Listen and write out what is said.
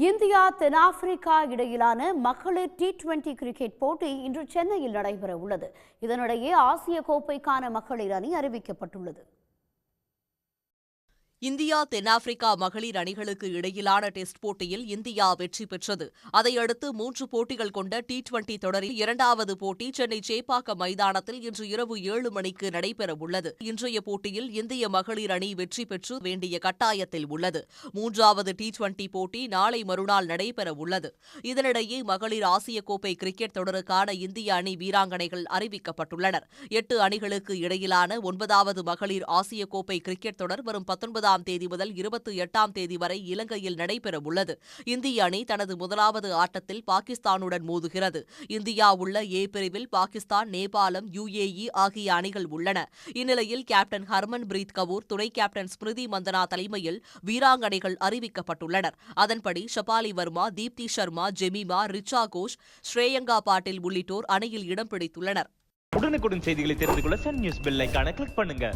India தென்னாப்பிரிக்கா இடையிலான மகளிர் T20 கிரிக்கெட் போட்டி இன்று சென்னையில் நடைபெற உள்ளது. இதனிடையே ஆசிய கோப்பைக்கான மகளிர் அணி அறிவிக்கப்பட்டுள்ளது. இந்தியா தென்னாப்பிரிக்கா மகளிர் அணிகளுக்கு இடையிலான டெஸ்ட் போட்டியில் இந்தியா வெற்றி பெற்றது. அதையடுத்து 3 போட்டிகள் கொண்ட T20 தொடரில் இரண்டாவது போட்டி சென்னை சேப்பாக்கம் மைதானத்தில் இன்று இரவு 7 மணிக்கு நடைபெறவுள்ளது. இன்றைய போட்டியில் இந்திய மகளிர் அணி வெற்றி பெற்று வேண்டிய கட்டாயத்தில் உள்ளது. 3வது T20 போட்டி நாளை மறுநாள் நடைபெறவுள்ளது. இதனிடையே மகளிர் ஆசிய கோப்பை கிரிக்கெட் தொடருக்கான இந்திய அணி வீராங்கனைகள் அறிவிக்கப்பட்டுள்ளனர். 8 அணிகளுக்கு இடையிலான 9வது மகளிர் ஆசிய கோப்பை கிரிக்கெட் தொடர் வரும் 19 தேதி முதல் 28 தேதி வரை இலங்கையில் நடைபெறவுள்ளது. இந்திய அணி தனது முதலாவது ஆட்டத்தில் பாகிஸ்தானுடன் மோதுகிறது. இந்தியா உள்ள ஏ பிரிவில் பாகிஸ்தான், நேபாளம், UAE ஆகிய அணிகள் உள்ளன. இந்நிலையில் கேப்டன் ஹர்மன்பிரீத் கவுர், துணை கேப்டன் ஸ்மிருதி மந்தனா தலைமையில் வீராங்கனைகள் அறிவிக்கப்பட்டுள்ளனர். அதன்படி ஷபாலி வர்மா, தீப்தி சர்மா, ஜெமிமா, ரிச்சா கோஷ், ஸ்ரேயங்கா பாட்டில் உள்ளிட்டோர் அணியில் இடம் பிடித்துள்ளனர். உடனுக்குடன் செய்திகளை தெரிந்து கொள்ள சன் நியூஸ் பெல் ஐகானை கிளிக் பண்ணுங்க.